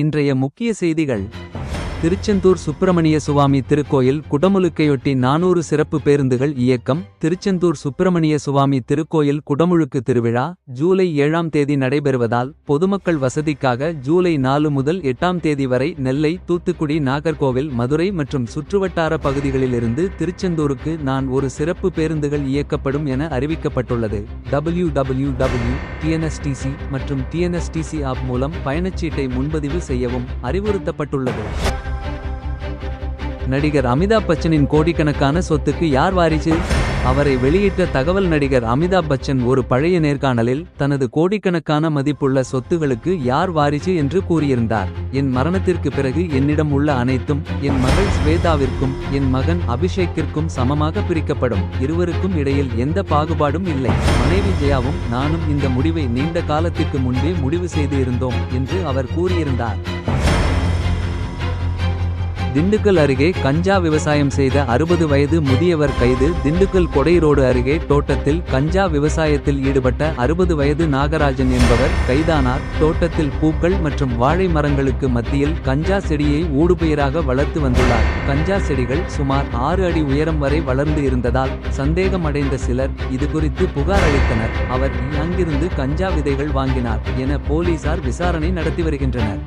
இன்றைய முக்கிய செய்திகள். திருச்செந்தூர் சுப்பிரமணிய சுவாமி திருக்கோயில் குடமுழுக்கையொட்டி 400 சிறப்பு பேருந்துகள் இயக்கம். திருச்செந்தூர் சுப்பிரமணிய சுவாமி திருக்கோயில் குடமுழுக்கு திருவிழா ஜூலை 7ஆம் தேதி நடைபெறுவதால் பொதுமக்கள் வசதிக்காக ஜூலை 4 முதல் 8ஆம் தேதி வரை நெல்லை, தூத்துக்குடி, நாகர்கோவில், மதுரை மற்றும் சுற்றுவட்டார பகுதிகளிலிருந்து திருச்செந்தூருக்கு ஒரு சிறப்பு பேருந்துகள் இயக்கப்படும் என அறிவிக்கப்பட்டுள்ளது. www.tnstc மற்றும் TNSTC ஆப் மூலம் பயணச்சீட்டை முன்பதிவு செய்யவும் அறிவுறுத்தப்பட்டுள்ளது. நடிகர் அமிதாப் பச்சனின் கோடிக்கணக்கான சொத்துக்கு யார் வாரிசு? அவரை வெளியிட்ட தகவல். நடிகர் அமிதாப் பச்சன் ஒரு பழைய நேர்காணலில் தனது கோடிக்கணக்கான மதிப்புள்ள சொத்துகளுக்கு யார் வாரிசு என்று கூறியிருந்தார். என் மரணத்திற்கு பிறகு என்னிடம் உள்ள அனைத்தும் என் மகள் ஸ்வேதாவிற்கும் என் மகன் அபிஷேக்கிற்கும் சமமாக பிரிக்கப்படும். இருவருக்கும் இடையில் எந்த பாகுபாடும் இல்லை. மனைவி ஜெயாவும் நானும் இந்த முடிவை நீண்ட காலத்திற்கு முன்பே முடிவு செய்து இருந்தோம் என்று அவர் கூறியிருந்தார். திண்டுக்கல் அருகே கஞ்சா விவசாயம் செய்த 60 வயது முதியவர் கைது. திண்டுக்கல் கொடை ரோடு அருகே தோட்டத்தில் கஞ்சா விவசாயத்தில் ஈடுபட்ட 60 வயது நாகராஜன் என்பவர் கைதானார். தோட்டத்தில் பூக்கள் மற்றும் வாழை மரங்களுக்கு மத்தியில் கஞ்சா செடியை ஊடுபயிராக வளர்த்து வந்துள்ளார். கஞ்சா செடிகள் சுமார் 6 அடி உயரம் வரை வளர்ந்து இருந்ததால் சந்தேகம் அடைந்த சிலர் இதுகுறித்து புகார் அளித்தனர். அவர் அங்கிருந்து கஞ்சா விதைகள் வாங்கினார் என போலீசார் விசாரணை நடத்தி வருகின்றனர்.